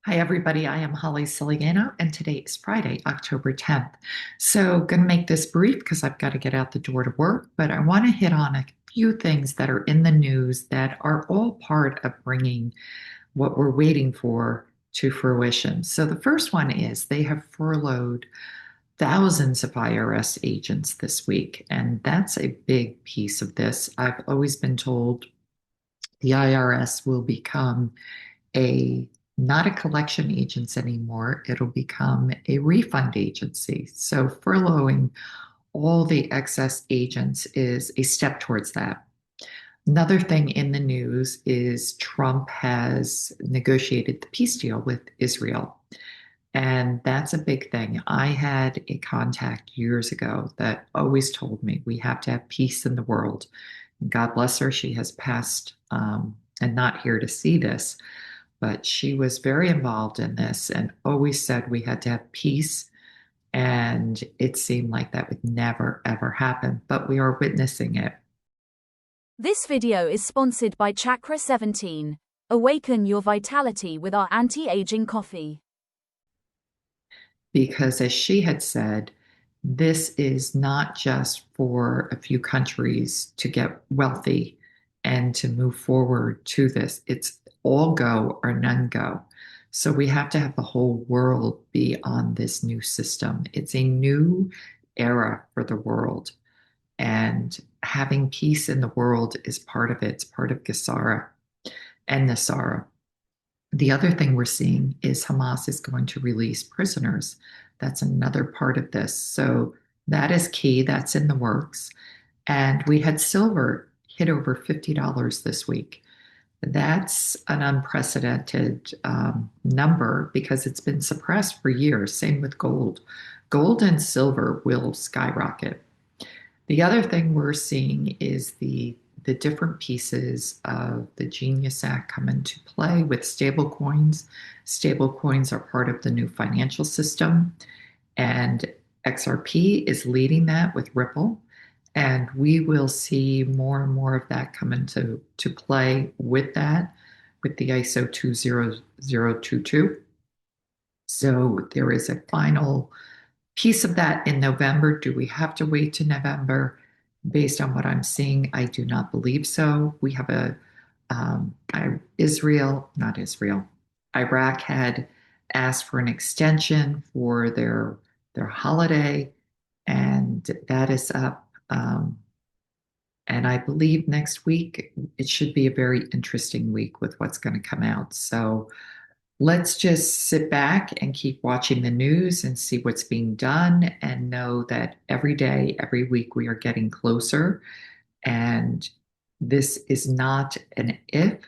Hi, everybody. I am Holly Celiano, and today is Friday, October 10th. So, going to make this brief because I've got to get out the door to work, but I want to hit on a few things that are in the news that are all part of bringing what we're waiting for to fruition. So, the first one is they have furloughed thousands of IRS agents this week, and that's a big piece of this. I've always been told the IRS will become a not a collection agency anymore. It'll become a refund agency. So furloughing all the excess agents is a step towards that. Another thing in the news is Trump has negotiated the peace deal with Israel. And that's a big thing. I had a contact years ago that always told me we have to have peace in the world. And God bless her, she has passed and not here to see this, but she was very involved in this and always said we had to have peace. And it seemed like that would never, ever happen, but we are witnessing it. This video is sponsored by Chakra 17. Awaken your vitality with our anti-aging coffee. Because as she had said, this is not just for a few countries to get wealthy and to move forward to this. It's all go or none go. So we have to have the whole world be on this new system. It's a new era for the world. And having peace in the world is part of it. It's part of Gesara and Nasara. The other thing we're seeing is Hamas is going to release prisoners. That's another part of this. So that is key. That's in the works. And we had silver hit over $50 this week. That's an unprecedented number because it's been suppressed for years. Same with gold. Gold and silver will skyrocket. The other thing we're seeing is the different pieces of the Genius Act come into play with stablecoins. Stablecoins are part of the new financial system, and XRP is leading that with Ripple. And we will see more and more of that come into play with that, with the ISO 20022. So there is a final piece of that in November. Do we have to wait to November? Based on what I'm seeing, I do not believe so. We have not Israel, Iraq had asked for an extension for their holiday, and that is up. And I believe next week it should be a very interesting week with what's going to come out. So let's just sit back and keep watching the news and see what's being done and know that every day, every week, we are getting closer. And this is not an if,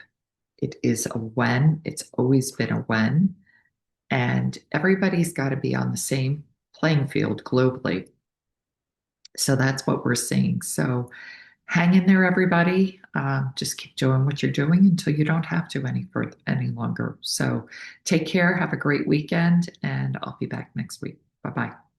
it is a when. It's always been a when. And everybody's got to be on the same playing field globally. So that's what we're seeing. So hang in there, everybody. Just keep doing what you're doing until you don't have to any longer. So take care. Have a great weekend, and I'll be back next week. Bye bye.